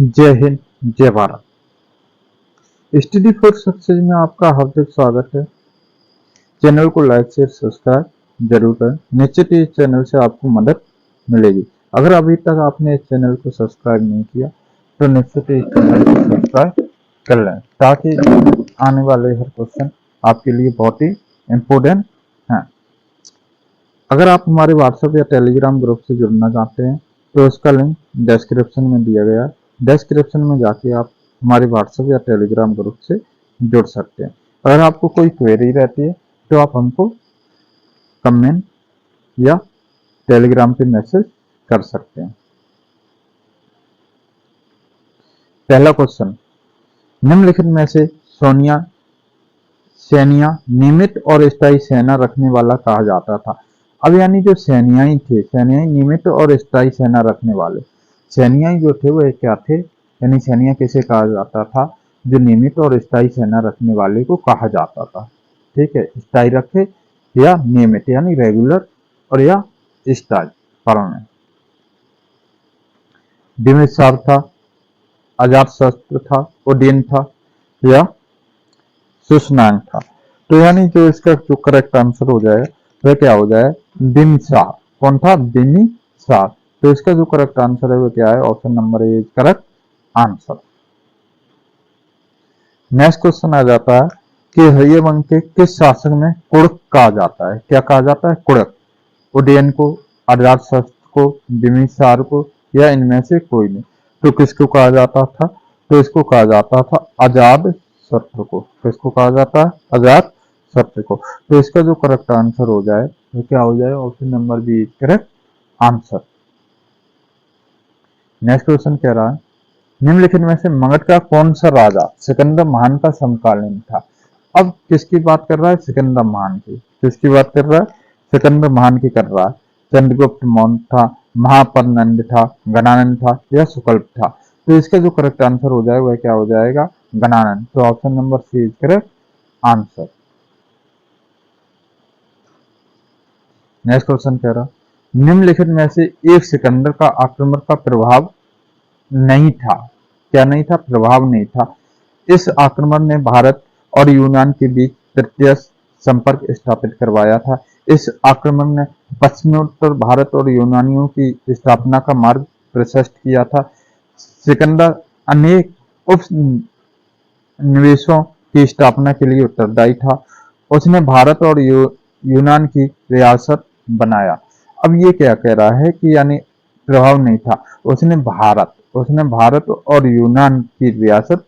जय हिंद, जय Bharat. Study for success में आपका हार्दिक स्वागत है। चैनल को लाइक शेयर सब्सक्राइब जरूर करें। निश्चित ही इस चैनल से आपको मदद मिलेगी। अगर अभी तक आपने इस चैनल को सब्सक्राइब नहीं किया तो निश्चित ही इस चैनल को सब्सक्राइब कर लें, ताकि आने वाले हर क्वेश्चन आपके लिए बहुत ही इम्पोर्टेंट हैं। अगर आप हमारे व्हाट्सएप या टेलीग्राम ग्रुप से जुड़ना चाहते हैं तो उसका लिंक डिस्क्रिप्शन में दिया गया है। डिस्क्रिप्शन में जाके आप हमारे व्हाट्सएप या टेलीग्राम ग्रुप से जुड़ सकते हैं। अगर आपको कोई क्वेरी रहती है तो आप हमको कमेंट या टेलीग्राम पे मैसेज कर सकते हैं। पहला क्वेश्चन, निम्नलिखित में से सैनिया नियमित और स्थायी सेना रखने वाला कहा जाता था। अब यानी जो सैनियाई थे, सैनियाई नियमित और स्थायी सेना रखने वाले, सैनियाई जो थे वो क्या थे, यानी सैनिया किसे कहा जाता था, जो नियमित और स्थायी सेना रखने वाले को कहा जाता था। ठीक है, स्थायी रखे या नियमित, यानी रेगुलर और या स्थायी परमानेंट। बिम्बिसार था, अजातशत्रु था, उदयन था या सुशनांग था। तो यानी जो इसका जो करेक्ट आंसर हो जाए वह क्या हो जाए, बिम्बिसार। कौन था, बिम्बिसार। तो इसका जो करेक्ट आंसर है वो क्या है, option number A is correct answer. Next question आ जाता है कि हरिवंश के किस शासक में कुड़क कहा जाता है। क्या कहा जाता है, कुड़क। उदयन को, अजातशत्रु को, बिम्बिसार को या इनमें से कोई नहीं। तो किसको कहा जाता था, तो इसको कहा जाता था अजातशत्रु को। किसको कहा जाता है, अजातशत्रु को। तो इसका जो करेक्ट आंसर हो जाए वो क्या हो जाए, option number B is correct answer. Next question कह रहा है, निम्नलिखित में से मगध का कौन सा राजा सिकंदर महान का समकालीन था। अब किसकी बात कर रहा है, सिकंदर महान की। किसकी बात कर रहा है, सिकंदर महान की कर रहा है। चंद्रगुप्त मौर्य था, महापद्मनंद था, गणानंद था या शुक्ल था। तो इसका जो करेक्ट आंसर हो जाए वह क्या हो जाएगा, गणानंद। तो option number C is correct answer. Next question कह रहा, निम्नलिखित में से एक सिकंदर का आक्रमण का प्रभाव नहीं था। क्या नहीं था, प्रभाव नहीं था। इस आक्रमण ने भारत और यूनान के बीच तृतीय संपर्क स्थापित करवाया था। इस आक्रमण ने पश्चिमोत्तर भारत और यूनानियों की स्थापना का मार्ग प्रशस्त किया था। सिकंदर अनेक उपनिवेशों की स्थापना के लिए उत्तरदायी था। उसने भारत और यूनान की रियासत बनाया। अब ये क्या कह रहा है कि यानी प्रभाव नहीं था, उसने भारत और यूनान की रियासत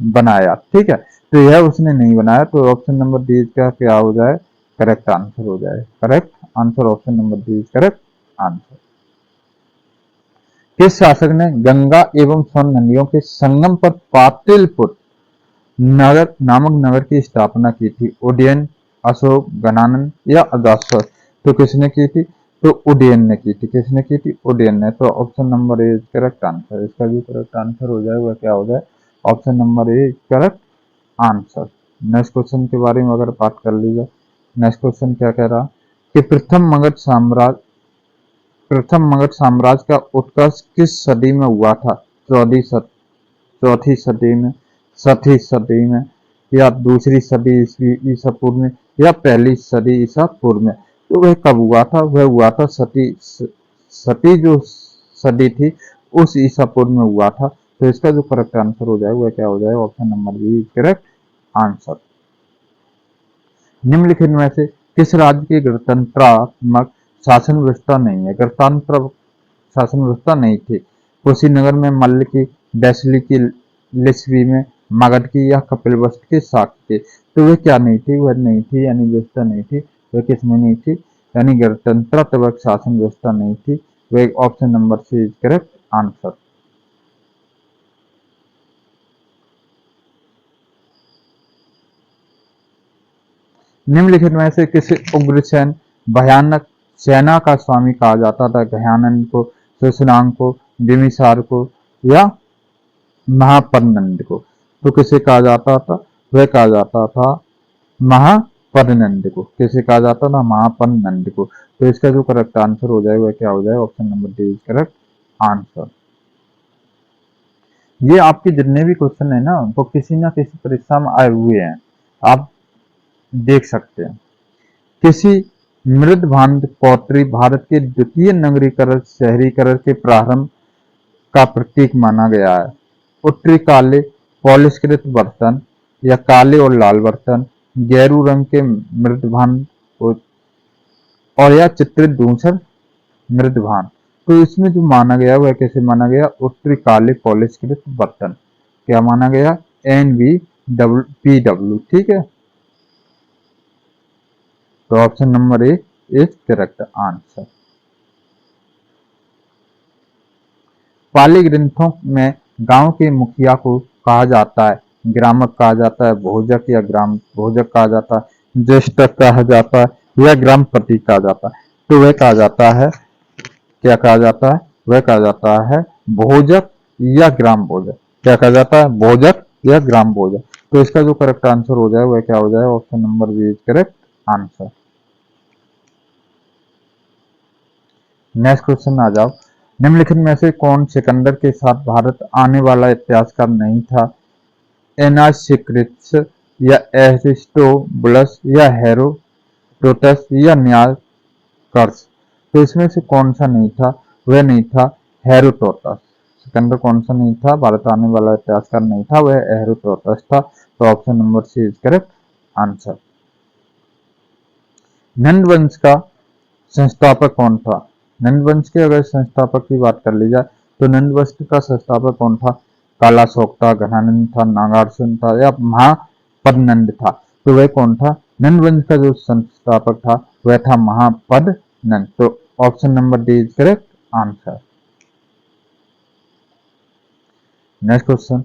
बनाया। ठीक है, तो यह उसने नहीं बनाया। तो ऑप्शन नंबर डी का क्या हो जाए, करेक्ट आंसर हो जाए। Correct answer option number D is correct answer. किस शासक ने गंगा एवं स्वर्ण नदियों के संगम पर पाटलिपुत्र नगर नामक नगर की स्थापना की थी। उदयन, अशोक, गणानंद या अजातशत्रु। तो किसने की थी, तो उदयन ने की थी। किसने की थी, उदयन ने। तो option number A is correct answer. इसका जो करेक्ट आंसर हो जाए वह क्या हो जाए, option number A is correct answer. Next question के बारे में अगर बात कर ली जाए, नेक्स्ट क्वेश्चन क्या कह रहा कि प्रथम मगध साम्राज्य का उत्कर्ष किस सदी में हुआ था। चौथी सदी में, छठी सदी में या दूसरी सदी ईसा पूर्व में या पहली सदी ईसा पूर्व में। तो वह कब हुआ था, वह हुआ था सती जो सदी थी उस ईसा पूर्व में हुआ था। तो इसका जो करेक्ट आंसर हो जाए वह क्या हो जाए, option number B correct answer. निम्नलिखित में से किस राज्य की गणतंत्रात्मक शासन व्यवस्था नहीं है। गणतंत्र शासन व्यवस्था नहीं थी। कुशीनगर में मल्ल की, बैसली की, लिच्छवी में मगध की या कपिलवस्तु की शाखा की। तो वह क्या नहीं थी, वह नहीं थी यानी व्यवस्था नहीं थी। वह किसमें नहीं थी, यानी गणतंत्रात्मक शासन व्यवस्था नहीं थी। वह option number C is correct answer. निम्नलिखित में से किसी उग्रसेन भयानक सेना का स्वामी कहा जाता था। गयानंद को, सुशनांग को, बिम्बिसार को या महापद्मनंद को। तो किसे कहा जाता था, वह कहा जाता था महापद्मनंद को। किसे कहा जाता था, महापद्मनंद को। तो इसका जो करेक्ट आंसर हो जाए वह क्या हो जाए, option number D is correct answer. ये आपके जितने भी क्वेश्चन है ना, वो किसी ना किसी परीक्षा में आए हुए हैं, आप देख सकते हैं। किसी मृदभांड पौत्री भारत के द्वितीय नगरीकरण शहरीकरण के प्रारंभ का प्रतीक माना गया है। उत्तरी काले पॉलिशकृत बर्तन या काले और लाल बर्तन, गेरू रंग के मृदभांड और या चित्रित दूसर मृदभांड। तो इसमें जो माना गया वह कैसे माना गया, उत्तरी काले पॉलिशकृत बर्तन। क्या माना गया, NVPW, ठीक है। तो option number A is correct answer. Pali ग्रंथों में गांव के मुखिया को कहा जाता है ग्रामक कहा जाता है, भोजक या ग्राम भोजक कहा जाता है, ज्येष्ठक कहा जाता है या ग्राम प्रतीक कहा जाता है। तो वह कहा जाता है, क्या कहा जाता है, वह कहा जाता है भोजक या ग्राम भोजक। क्या कहा जाता है, भोजक या ग्राम भोजक। तो इसका जो करेक्ट आंसर हो जाए वह क्या हो जाए, option number B is correct answer. Next question आ जाओ। निम्नलिखित में से कौन सिकंदर के साथ भारत आने वाला इतिहासकार नहीं था, एनासिक्रिट्स या एरिस्टोबुलस या हेरोडोटस या न्यायकर्स। तो इसमें से कौन सा नहीं था, वह नहीं था हेरोडोटस। सिकंदर कौन सा नहीं था, भारत आने वाला इतिहासकार नहीं था, वह हेरोडोटस था। तो option number C is correct answer. Nanda वंश का संस्थापक कौन था, नंद वंश के अगर संस्थापक की बात कर ली जाए तो नंद वंश का संस्थापक कौन था, कालाशोक था, घनानंद था, नागार्जुन था या महापदनंद था। तो वह कौन था, नंद वंश का जो संस्थापक था वह था महापदनंद। तो option number D is correct answer. Next question,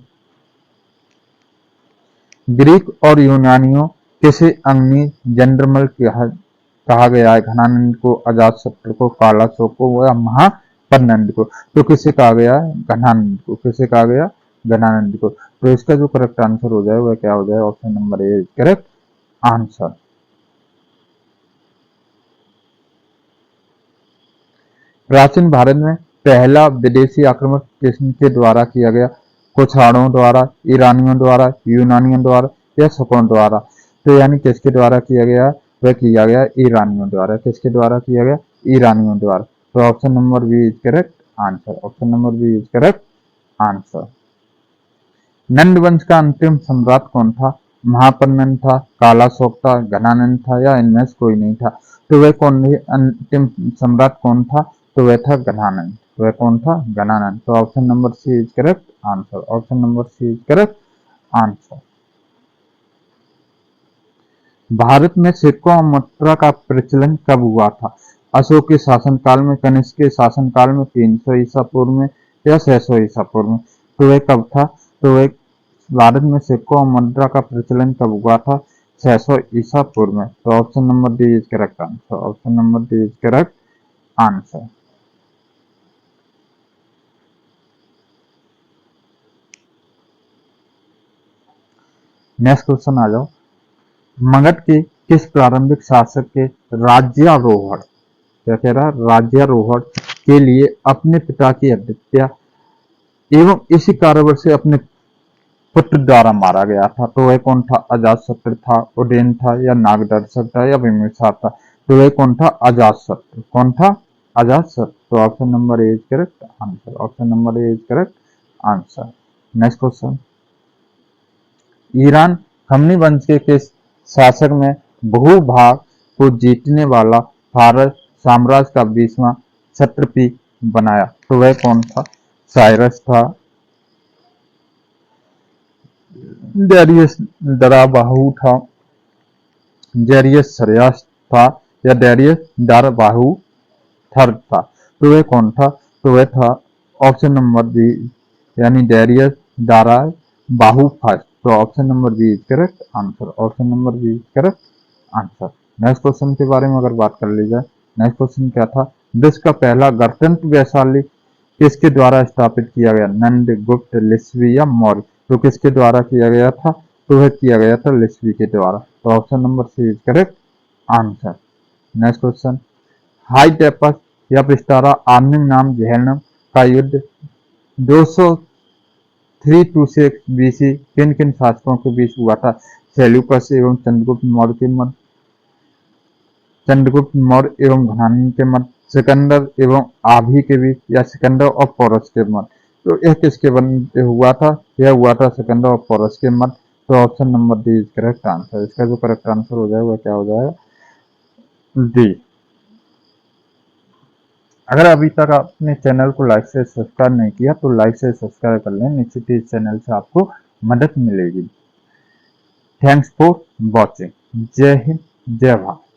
Greek और यूनानियों किसे अग्नि जनरल कहा गया है, घनानंद को, अजातशत्रु को, कालाशोक को या महापदनंद को। तो किसे कहा गया है, घनानंद को। किसे कहा गया, घनानंद को। तो इसका जो करेक्ट आंसर हो जाए वह क्या हो जाए, option number A is correct answer. प्राचीन भारत में पहला विदेशी आक्रमण किसके द्वारा किया गया, कुछाणों द्वारा, ईरानियों द्वारा, यूनानियों द्वारा या शकों द्वारा। तो यानी किसके द्वारा किया गया, वह किया गया ईरानियों द्वारा। किसके द्वारा किया गया, ईरानियों द्वारा। तो option number B is correct answer. Option number B is correct answer. Nanda वंश का अंतिम सम्राट कौन था, महापन्नन था, कालाशोक था, घनानंद था या इनमें से कोई नहीं था। तो वह कौन अंतिम सम्राट कौन था, तो वह था घनानंद। वह कौन था, घनानंद। तो option number C is correct answer. Option number C is correct answer. Bharat में सिक्कों और मुद्रा का प्रचलन कब हुआ था, अशोक के शासनकाल में, कनिष्क के शासनकाल में, 300 ईसा पूर्व में या 600 ईसा पूर्व में। तो वह कब था, तो वह भारत में सिक्कों और मुद्रा का प्रचलन कब हुआ था, 600 ईसा पूर्व में। तो option number D is correct answer. Option number D is correct answer. Next question आ जाओ। मगध के किस प्रारंभिक शासक के राज्यारोहण, क्या कह रहा है, राज्यारोहण के लिए अपने पिता की हत्या एवं इसी कारणवश से अपने पुत्र द्वारा मारा गया था। तो वह कौन था, अजातशत्रु था, उदयन था या नागदर्शक था या बिंबिसार था। तो वह कौन था, अजातशत्रु। कौन था, अजातशत्रु। तो option number A is correct answer. Option number A is correct answer. Next question, Iran khamani वंश के किस शासक में भूभाग को जीतने वाला फारस साम्राज्य का 20वां क्षत्रपी बनाया। तो वह कौन था, साइरस था, डेरियस दराबाहु था, डेरियस सरियास था या डेरियस दारबाहु थर्ड था। तो वह कौन था, तो वह था ऑप्शन नंबर बी यानी डेरियस दारा बाहु फर्स्ट। तो option number B is correct answer. Option number B is correct answer. Next question के बारे में अगर बात कर ली जाए, नेक्स्ट क्वेश्चन क्या था, विश्व का पहला गणतंत्र वैशाली किसके द्वारा स्थापित किया गया, नंद, गुप्त, लिच्छवी या मौर्य। तो किसके द्वारा किया गया था, तो वह किया गया था लिच्छवी के द्वारा। तो option number C is correct answer. Next question, Hydaspes या विस्तारा आर्निंग नाम जहन्नम का युद्ध 200 326 BC किन किन शासकों के बीच हुआ था? सेल्यूकस एवं चंद्रगुप्त मौर्य एवं घनानी के मध्य, सिकंदर एवं आभी के बीच, या सिकंदर और पोरस के मध्य? तो यह किसके बन हुआ था? यह हुआ था सिकंदर और पोरस के मध्य। तो option number D is correct answer. इसका जो करेक्ट आंसर हो जाएगा वह क्या हो जाएगा? डी। अगर अभी तक आपने चैनल को लाइक से सब्सक्राइब नहीं किया तो लाइक से सब्सक्राइब कर लें, निश्चित ही इस चैनल से आपको मदद मिलेगी। Thanks for watching. जय हिंद, जय भारत।